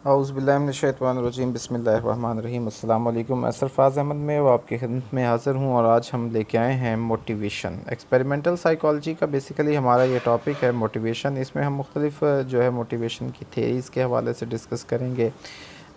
औज़ुबिल्लाहिमिनश्शैतानिर्रजीम बिस्मिल्लाहिर्रहमानिर्रहीम। अस्सलाम वालेकुम। मैं सरफराज अहमद में आपकी खिदमत में हाज़िर हूँ और आज हम लेके आए हैं मोटिवेशन। एक्सपेरिमेंटल साइकोलॉजी का बेसिकली हमारा ये टॉपिक है मोटिवेशन। इसमें हम मुख्तलिफ़ जो है मोटिवेशन की थेरीज़ के हवाले से डिस्कस करेंगे।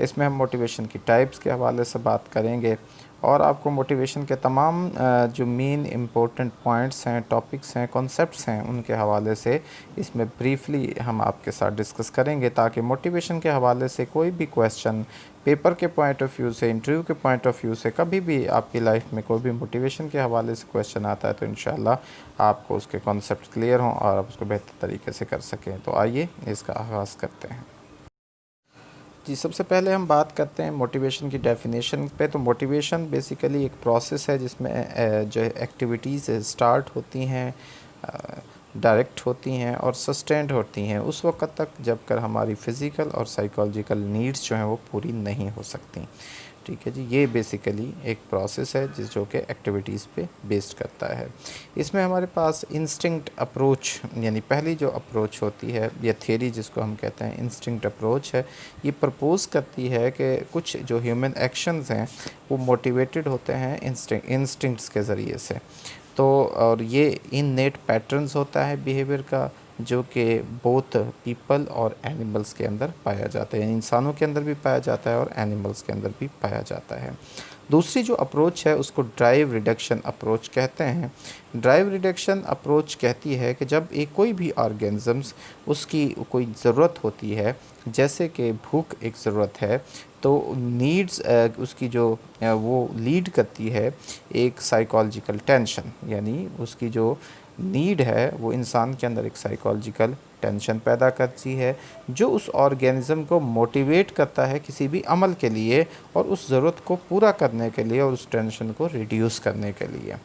इसमें हम मोटिवेशन की टाइप्स के हवाले से बात करेंगे और आपको मोटिवेशन के तमाम जो मेन इम्पोर्टेंट पॉइंट्स हैं, टॉपिक्स हैं, कॉन्सेप्ट्स हैं, उनके हवाले से इसमें ब्रीफली हम आपके साथ डिस्कस करेंगे ताकि मोटिवेशन के हवाले से कोई भी क्वेश्चन पेपर के पॉइंट ऑफ व्यू से, इंटरव्यू के पॉइंट ऑफ व्यू से, कभी भी आपकी लाइफ में कोई भी मोटिवेशन के हवाले से क्वेश्चन आता है तो इंशाल्लाह आपको उसके कॉन्सेप्ट क्लियर हों और आप उसको बेहतर तरीके से कर सकें। तो आइए इसका आगाज़ करते हैं। जी, सबसे पहले हम बात करते हैं मोटिवेशन की डेफिनेशन पे। तो मोटिवेशन बेसिकली एक प्रोसेस है जिसमें जो एक्टिविटीज़ स्टार्ट होती हैं, डायरेक्ट होती हैं और सस्टेंड होती हैं उस वक्त तक जब कर हमारी फ़िज़िकल और साइकोलॉजिकल नीड्स जो हैं वो पूरी नहीं हो सकती। ठीक है जी, ये बेसिकली एक प्रोसेस है जो कि एक्टिविटीज़ पे बेस्ड करता है। इसमें हमारे पास इंस्टिंक्ट अप्रोच यानी पहली जो अप्रोच होती है या थ्योरी जिसको हम कहते हैं इंस्टिंक्ट अप्रोच है, ये प्रपोज़ करती है कि कुछ जो ह्यूमन एक्शंस हैं वो मोटिवेटेड होते हैं इंस्टिंक्ट्स के ज़रिए से। तो और ये इननेट पैटर्न्स होता है बिहेवियर का जो कि बोथ पीपल और एनिमल्स के अंदर पाया जाता है, यानी इंसानों के अंदर भी पाया जाता है और एनिमल्स के अंदर भी पाया जाता है। दूसरी जो अप्रोच है उसको ड्राइव रिडक्शन अप्रोच कहते हैं। ड्राइव रिडक्शन अप्रोच कहती है कि जब एक कोई भी ऑर्गेनिज़म्स उसकी कोई ज़रूरत होती है, जैसे कि भूख एक ज़रूरत है, तो नीड्स उसकी जो वो लीड करती है एक साइकोलॉजिकल टेंशन, यानी उसकी जो नीड है वो इंसान के अंदर एक साइकोलॉजिकल टेंशन पैदा करती है जो उस ऑर्गेनिज़म को मोटिवेट करता है किसी भी अमल के लिए और उस ज़रूरत को पूरा करने के लिए और उस टेंशन को रिड्यूस करने के लिए।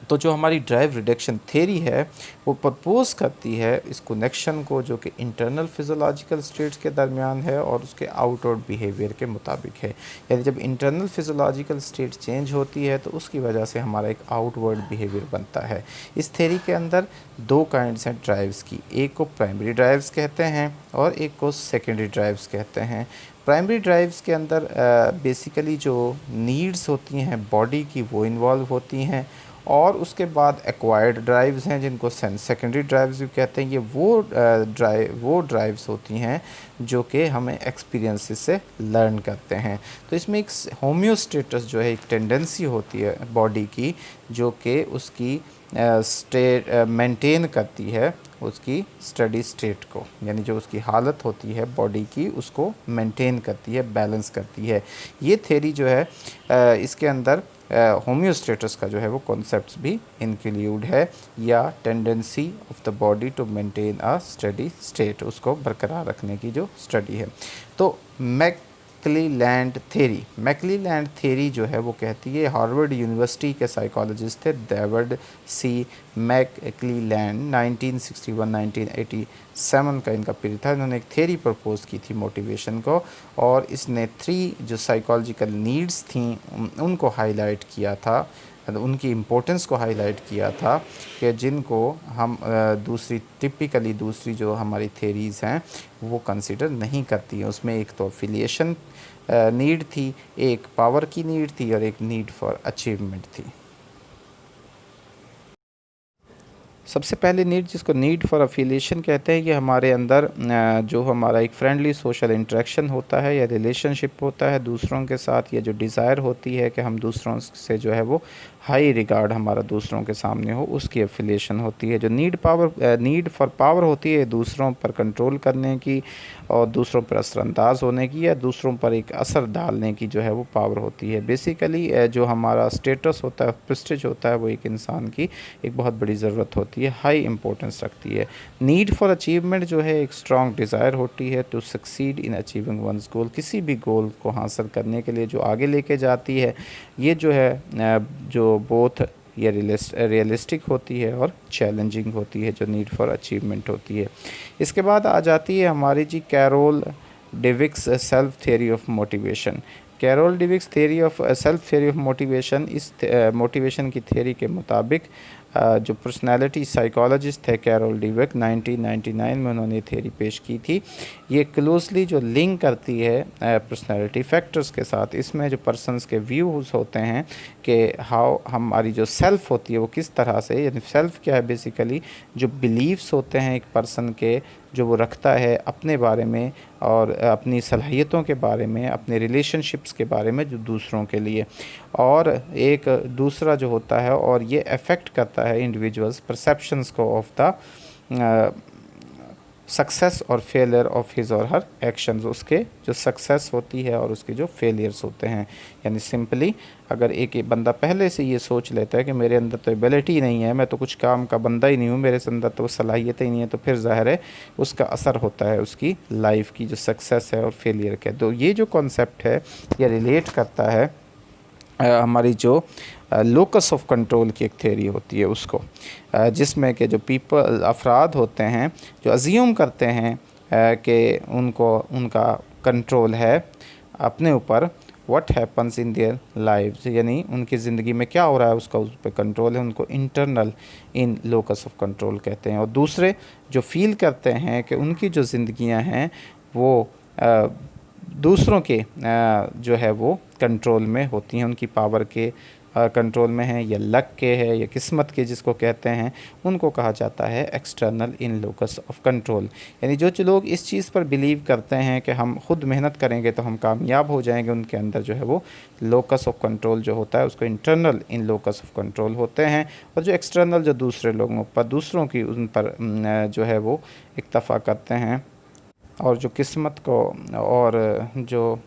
तो जो हमारी ड्राइव रिडक्शन थ्योरी है वो प्रपोज़ करती है इस कनेक्शन को जो कि इंटरनल फिज़ोलॉजिकल स्टेट्स के दरमियान है और उसके आउटवर्ड बिहेवियर के मुताबिक है। यानी जब इंटरनल फिज़ोलॉजिकल स्टेट चेंज होती है तो उसकी वजह से हमारा एक आउटवर्ड बिहेवियर बनता है। इस थ्योरी के अंदर दो काइंड्स हैं ड्राइव्स की, एक को प्राइमरी ड्राइव्स कहते हैं और एक को सेकेंडरी ड्राइव्स कहते हैं। प्राइमरी ड्राइव्स के अंदर बेसिकली जो नीड्स होती हैं बॉडी की वो इन्वॉल्व होती हैं और उसके बाद एक्वायर्ड ड्राइव्स हैं जिनको सेकेंडरी ड्राइव्स भी कहते हैं। ये वो ड्राइव्स होती हैं जो कि हमें एक्सपीरियंसेस से लर्न करते हैं। तो इसमें एक होम्योस्टेटस जो है एक टेंडेंसी होती है बॉडी की जो कि उसकी स्टेट मेंटेन करती है उसकी स्टडी स्टेट को, यानी जो उसकी हालत होती है बॉडी की उसको मेंटेन करती है, बैलेंस करती है। ये थ्योरी जो है इसके अंदर होम्योस्टेटस का जो है वो कॉन्सेप्ट्स भी इंक्लूड है या tendency of the body to maintain a steady state, उसको बरकरार रखने की जो स्टडी है। तो मैकक्लीलैंड थ्योरी जो है वो कहती है, हार्वर्ड यूनिवर्सिटी के साइकोलॉजिस्ट थे डेविड सी मैकक्लीलैंड, 1961-1987 का इनका पीरियड था। इन्होंने एक थ्योरी प्रपोज की थी मोटिवेशन को और इसने 3 जो साइकोलॉजिकल नीड्स थी उनको हाईलाइट किया था, उनकी इम्पोर्टेंस को हाईलाइट किया था कि जिनको हम दूसरी जो हमारी थेरीज़ हैं वो कंसिडर नहीं करती हैं। उसमें एक तो अफिलिएशन नीड थी, एक पावर की नीड थी और एक नीड फॉर अचीवमेंट थी। सबसे पहले नीड जिसको नीड फॉर अफिलिएशन कहते हैं, ये हमारे अंदर जो हमारा एक फ्रेंडली सोशल इंटरेक्शन होता है या रिलेशनशिप होता है दूसरों के साथ, या जो डिज़ायर होती है कि हम दूसरों से जो है वो हाई रिगार्ड हमारा दूसरों के सामने हो, उसकी एफिलिएशन होती है। जो नीड फॉर पावर होती है दूसरों पर कंट्रोल करने की और दूसरों पर असरअंदाज होने की या दूसरों पर एक असर डालने की जो है वो पावर होती है। बेसिकली जो हमारा स्टेटस होता है, प्रेस्टीज होता है, वो एक इंसान की एक बहुत बड़ी ज़रूरत होती है, हाई इंपॉर्टेंस रखती है। नीड फॉर अचीवमेंट जो है एक स्ट्रॉन्ग डिज़ायर होती है to succeed in achieving one's goal, किसी भी गोल को हासिल करने के लिए जो आगे लेके जाती है। ये जो है जो बोथ ये रियलिस्टिक होती है और चैलेंजिंग होती है, जो नीड फॉर अचीवमेंट होती है। इसके बाद आ जाती है हमारी जी Carol Dweck's self theory of motivation. Carol Dweck's theory of self theory of motivation, इस मोटिवेशन की थ्योरी के मुताबिक जो पर्सनालिटी साइकोलॉजिस्ट थे कैरोल डीवेक, 1999 में उन्होंने थ्योरी पेश की थी। ये क्लोजली जो लिंक करती है पर्सनालिटी फैक्टर्स के साथ। इसमें जो पर्सनस के व्यूज़ होते हैं कि हाउ हमारी जो सेल्फ़ होती है वो किस तरह से, यानी सेल्फ़ क्या है बेसिकली जो बिलीव्स होते हैं एक पर्सन के, जो वो रखता है अपने बारे में और अपनी सलाहियतों के बारे में, अपने रिलेशनशिप्स के बारे में जो दूसरों के लिए, और एक दूसरा जो होता है, और ये अफेक्ट करता है इंडिविजुअल्स परसेप्शंस को ऑफ द सक्सेस और फेलियर ऑफ हिज और हर एक्शंस। उसके जो सक्सेस होती है और उसके जो फेलियर्स होते हैं। यानी सिंपली अगर एक बंदा पहले से ये सोच लेता है कि मेरे अंदर तो एबिलिटी नहीं है, मैं तो कुछ काम का बंदा ही नहीं हूँ, मेरे अंदर तो सलाहियत ही नहीं है, तो फिर ज़ाहिर है उसका असर होता है उसकी लाइफ की जो सक्सेस है और फेलियर का। तो ये जो कॉन्सेप्ट है ये रिलेट करता है हमारी जो लोकस ऑफ कंट्रोल की एक थ्योरी होती है उसको, जिसमें कि जो अफराद होते हैं जो अज्यूम करते हैं कि उनका कंट्रोल है अपने ऊपर, what happens in their lives, यानी उनकी ज़िंदगी में क्या हो रहा है उसका उस पर कंट्रोल है, उनको internal in locus of control कहते हैं। और दूसरे जो फील करते हैं कि उनकी जो ज़िंदगियां हैं वो दूसरों के जो है वो कंट्रोल में होती हैं, उनकी पावर के कंट्रोल में है, या लक के है, या किस्मत के जिसको कहते हैं, उनको कहा जाता है external in locus of control. यानी जो लोग इस चीज़ पर बिलीव करते हैं कि हम खुद मेहनत करेंगे तो हम कामयाब हो जाएंगे, उनके अंदर जो है वो लोकस ऑफ कंट्रोल जो होता है उसको internal in locus of control होते हैं। और जो एक्सटर्नल जो दूसरे लोगों पर, दूसरों की उन पर जो है वो इक्तफ़ा करते हैं, और जो किस्मत को और जो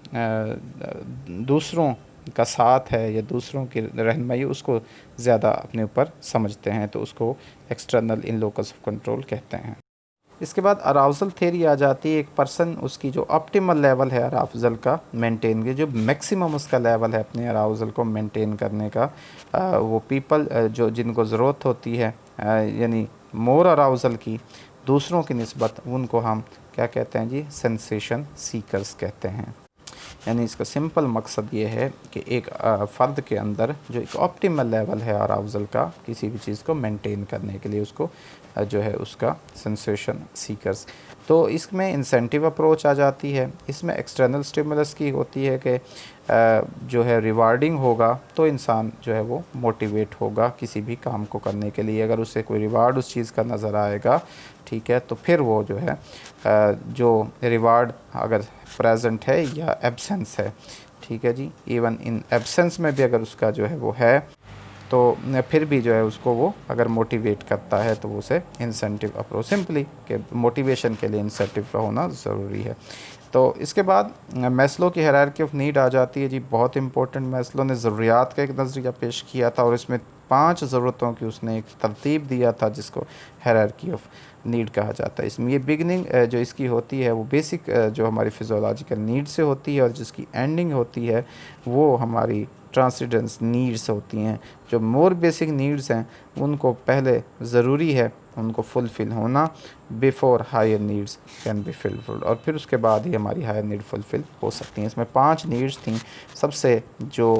दूसरों का साथ है या दूसरों की रहनुमाई उसको ज़्यादा अपने ऊपर समझते हैं, तो उसको external in locus of control कहते हैं। इसके बाद अराउजल थ्योरी आ जाती है। एक पर्सन उसकी जो ऑप्टिमल लेवल है अराउजल का मेंटेन की, जो मैक्सिमम उसका लेवल है अपने अराउजल को मेंटेन करने का, वो पीपल जो जिनको ज़रूरत होती है यानी मोर अराउजल की दूसरों की निस्बत, उनको हम क्या कहते हैं जी, सेंसेशन सीकर्स कहते हैं। यानी इसका सिंपल मकसद ये है कि एक फ़र्द के अंदर जो एक ऑप्टिमल लेवल है अराउजल का किसी भी चीज़ को मेंटेन करने के लिए, उसको जो है उसका सेंसेशन सीकर्स। तो इसमें इंसेंटिव अप्रोच आ जाती है। इसमें एक्सटर्नल स्टिमुलस की होती है कि जो है रिवार्डिंग होगा तो इंसान जो है वो मोटिवेट होगा किसी भी काम को करने के लिए। अगर उसे कोई रिवार्ड उस चीज़ का नज़र आएगा, ठीक है, तो फिर वो जो है जो रिवार्ड अगर प्रेजेंट है या एब्सेंस है, ठीक है जी, इवन इन एब्सेंस में भी अगर उसका जो है वो है तो फिर भी जो है उसको वो अगर मोटिवेट करता है तो वो उसे इंसेंटिव अप्रोच, सिंपली कि मोटिवेशन के लिए इंसेंटिव का होना ज़रूरी है। तो इसके बाद मैस्लो की हायरार्की ऑफ नीड आ जाती है जी, बहुत इंपॉर्टेंट। मैस्लो ने ज़रूरियात का एक नज़रिया पेश किया था और इसमें 5 ज़रूरतों की उसने एक तरतीब दिया था जिसको हायरार्की ऑफ नीड कहा जाता है। इसमें ये बिगनिंग जो इसकी होती है वो बेसिक जो हमारी फिज़ियोलॉजिकल नीड से होती है, और जिसकी एंडिंग होती है वो हमारी ट्रांसेंडेंस नीड्स होती हैं। जो मोर बेसिक नीड्स हैं उनको पहले ज़रूरी है उनको फुलफ़िल होना before higher needs can be fulfilled, और फिर उसके बाद ही हमारी हायर नीड फुलफ़िल हो सकती हैं। इसमें 5 नीड्स थी। सबसे जो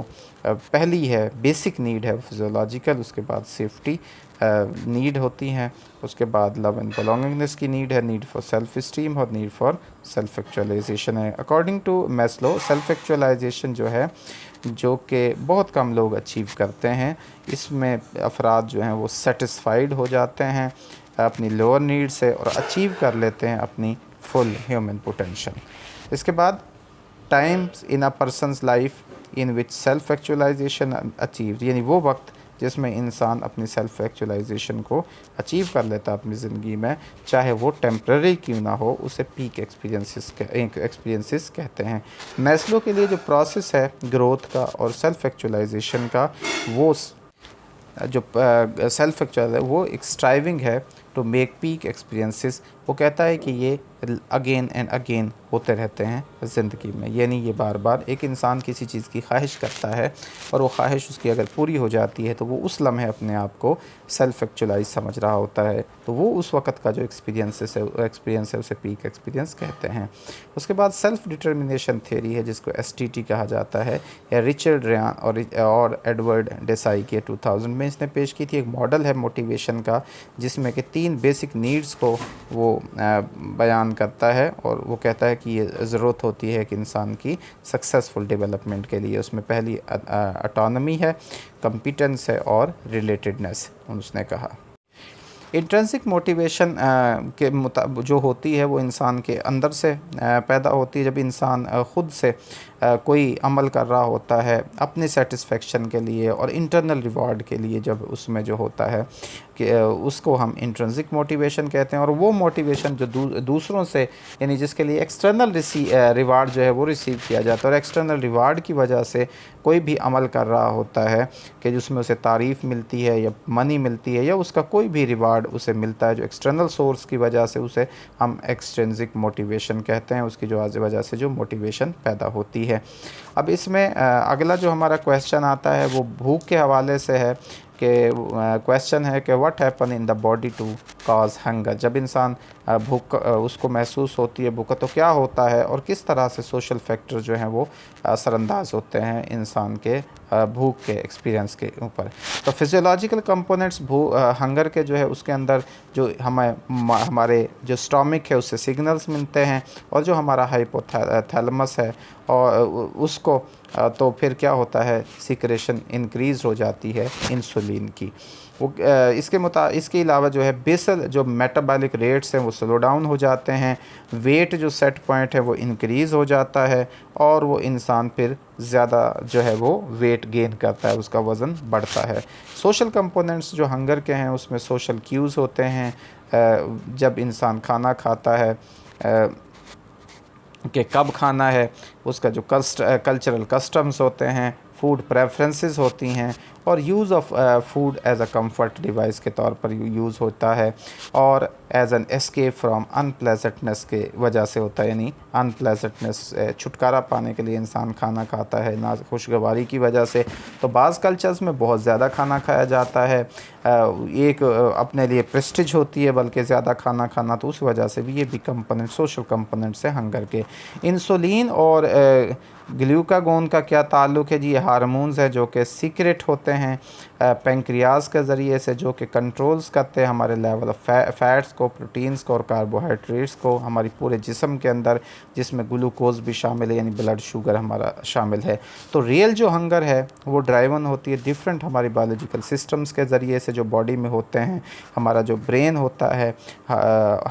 पहली है बेसिक नीड है फिज़ियोलॉजिकल, उसके बाद सेफ्टी नीड होती हैं, उसके बाद लव एंड बिलोंगिंगनेस की नीड है, नीड फॉर सेल्फ इस्टीम और नीड फॉर सेल्फ एक्चुअलाइजेशन है। According to Maslow self actualisation जो है, जो कि बहुत कम लोग अचीव करते हैं, इसमें अफराद जो हैं वो सेटिस्फाइड हो जाते हैं अपनी लोअर नीड से और अचीव कर लेते हैं अपनी फुल ह्यूमन पोटेंशियल। इसके बाद times in a person's life in which self actualisation achieve, यानी वो वक्त जिसमें इंसान अपनी सेल्फ एक्चुअलाइजेशन को अचीव कर लेता है अपनी ज़िंदगी में, चाहे वो टेम्प्रेरी क्यों ना हो, उसे पीक एक्सपीरियंसेस कहते हैं। मैस्लो के लिए जो प्रोसेस है ग्रोथ का और सेल्फ एक्चुअलाइजेशन का, वो जो सेल्फ एक्चुअल है वो एक स्ट्राइविंग है टू मेक पीक एक्सपीरियंसेस। वो कहता है कि ये अगेन एंड अगेन होते रहते हैं ज़िंदगी में, यानी ये बार बार एक इंसान किसी चीज़ की ख्वाहिश करता है और वो ख्वाहिश उसकी अगर पूरी हो जाती है तो वो उस लम्हे अपने आप को सेल्फ़ एक्चुअलाइज समझ रहा होता है, तो वो उस वक़्त का जो एक्सपीरियंस है उसे पीक एक्सपीरियंस कहते हैं। उसके बाद सेल्फ़ डिटर्मिनेशन थ्योरी है जिसको STT कहा जाता है, या रिचर्ड रयान और एडवर्ड डेसाई के 2000 में इसने पेश की थी। एक मॉडल है मोटिवेशन का जिसमें कि 3 बेसिक नीड्स को वो बयान करता है और वो कहता है कि ये ज़रूरत होती है कि इंसान की सक्सेसफुल डेवलपमेंट के लिए। उसमें पहली ऑटोनॉमी है, कंपिटेंस है और रिलेटेडनेस। उसने कहा इंट्रिंसिक मोटिवेशन जो होती है वो इंसान के अंदर से पैदा होती है, जब इंसान ख़ुद से कोई अमल कर रहा होता है अपनी सेटिस्फेक्शन के लिए और इंटरनल रिवार्ड के लिए, जब उसमें जो होता है कि उसको हम इंट्रिंसिक मोटिवेशन कहते हैं। और वो मोटिवेशन जो दूसरों से, यानी जिसके लिए एक्सटर्नल रिवार्ड जो है वो रिसीव किया जाता है और एक्सटर्नल रिवार्ड की वजह से कोई भी अमल कर रहा होता है कि जिसमें उसे तारीफ़ मिलती है या मनी मिलती है या उसका कोई भी रिवार्ड उसे मिलता है जो एक्सटर्नल सोर्स की वजह से, उसे हम एक्सट्रिंसिक मोटिवेशन कहते हैं, उसकी जो वजह से जो मोटिवेशन पैदा होती है। अब इसमें अगला जो हमारा क्वेश्चन आता है वो भूख के हवाले से है कि क्वेश्चन है कि what happen in the body to cause hunger. जब इंसान भूख उसको महसूस होती है भूख, तो क्या होता है और किस तरह से सोशल फैक्टर जो हैं वो असरअंदाज होते हैं इंसान के भूख के एक्सपीरियंस के ऊपर। तो फिजियोलॉजिकल कंपोनेंट्स हंगर के जो है उसके अंदर जो हमारे जो स्टोमिक है उससे सिग्नल्स मिलते हैं और जो हमारा हाइपोथैलेमस है और उसको तो फिर क्या होता है, सिक्रेशन इंक्रीज़ हो जाती है इंसुलिन की। वो इसके अलावा जो है बेसल जो मेटाबॉलिक रेट्स हैं वो स्लो डाउन हो जाते हैं, वेट जो सेट पॉइंट है वो इंक्रीज़ हो जाता है और वो इंसान फिर ज़्यादा जो है वो वेट गेन करता है, उसका वज़न बढ़ता है। सोशल कंपोनेंट्स जो हंगर के हैं उसमें सोशल क्यूज़ होते हैं, जब इंसान खाना खाता है कि कब खाना है, उसका जो कल्चरल कस्टम्स होते हैं, फूड प्रेफरेंसेस होती हैं और use of food as a comfort device के तौर पर यूज़ होता है और as an escape from unpleasantness के वजह से होता है, यानी अनप्लेजेंटनेस छुटकारा पाने के लिए इंसान खाना खाता है ना खुशगवारी की वजह से। तो बाज़ कल्चर्स में बहुत ज़्यादा खाना खाया जाता है, एक अपने लिए प्रेस्टिज होती है बल्कि ज़्यादा खाना खाना, तो उस वजह से भी ये भी कंपोनेंट सोशल कंपोनेंट से हंगर के। इंसुलिन और ग्लूकागोन का क्या ताल्लुक़ है जी? ये हार्मोन्स है जो कि सीक्रेट होते हैं पेंक्रियाज के ज़रिए से, जो कि कंट्रोल्स करते हैं हमारे लेवल ऑफ फ़ैट्स को, प्रोटीन्स को और कार्बोहाइड्रेट्स को हमारी पूरे जिस्म के अंदर, जिसमें ग्लूकोज़ भी शामिल है यानी ब्लड शुगर हमारा शामिल है। तो रियल जो हंगर है वो ड्राइवन होती है डिफरेंट हमारी बायोलॉजिकल सिस्टम्स के ज़रिए से जो बॉडी में होते हैं। हमारा जो ब्रेन होता है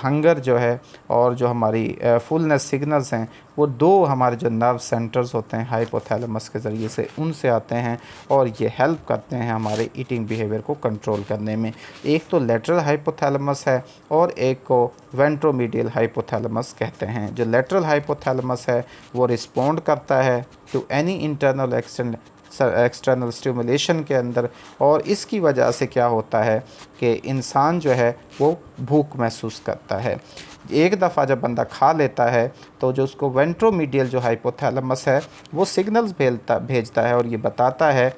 हंगर जो है और जो हमारी फुलनेस सिग्नल्स हैं वो दो हमारे जो नर्व सेंटर्स होते हैं हाइपोथैलेमस के ज़रिए से उनसे आते हैं और ये हेल्प करते हैं हमारे ईटिंग बिहेवियर को कंट्रोल करने में। एक तो लेटरल हाइपोथैलेमस है और एक को वेंट्रोमीडियल हाइपोथैलेमस कहते हैं। जो लेटरल हाइपोथैलेमस है वो रिस्पोंड करता है to any internal external stimulation के अंदर और इसकी वजह से क्या होता है कि इंसान जो है वो भूख महसूस करता है। एक दफ़ा जब बंदा खा लेता है तो जो उसको वेंट्रोमीडियल जो हाइपोथैलेमस है वो सिग्नल्स भेजता है और ये बताता है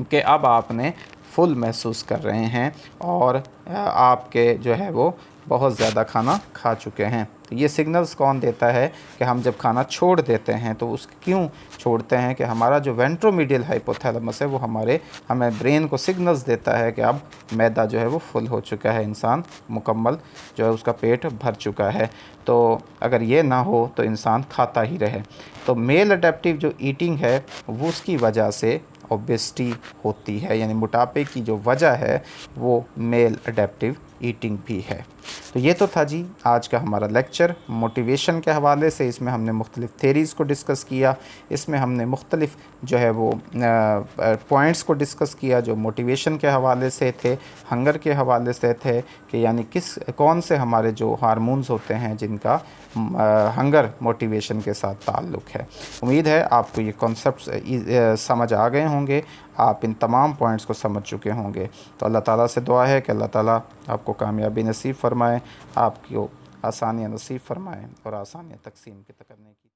कि अब आपने फुल महसूस कर रहे हैं और आपके जो है वो बहुत ज़्यादा खाना खा चुके हैं। तो ये सिग्नल्स कौन देता है कि हम जब खाना छोड़ देते हैं तो उसको क्यों छोड़ते हैं कि हमारा जो वेंट्रोमीडियल हाइपोथैलेमस है वो हमें ब्रेन को सिग्नल्स देता है कि अब मैदा जो है वो फुल हो चुका है, इंसान मुकम्मल जो है उसका पेट भर चुका है। तो अगर ये ना हो तो इंसान खाता ही रहे। तो मेल अडेप्टिव जो ईटिंग है वो उसकी वजह से ओबेसिटी होती है, यानी मोटापे की जो वजह है वो मेल अडेप्टिव ईटिंग भी है। तो ये तो था जी आज का हमारा लेक्चर मोटिवेशन के हवाले से। इसमें हमने मुख्तलिफ़ थेरीज़ को डिस्कस किया, इसमें हमने मुख्तलिफ़ जो है वो पॉइंट्स को डिस्कस किया जो मोटिवेशन के हवाले से थे, हंगर के हवाले से थे कि यानी कौन से हमारे जो हार्मोन्स होते हैं जिनका हंगर मोटिवेशन के साथ ताल्लुक़ है। उम्मीद है आपको ये कॉन्सेप्ट्स समझ आ गए होंगे, आप इन तमाम पॉइंट्स को समझ चुके होंगे। तो अल्लाह ताला से दुआ है कि अल्लाह ताला आपको कामयाबी नसीब फ़रमाए, आपको आसानियाँ नसीब फ़रमाए और आसानियाँ तकसीम करने की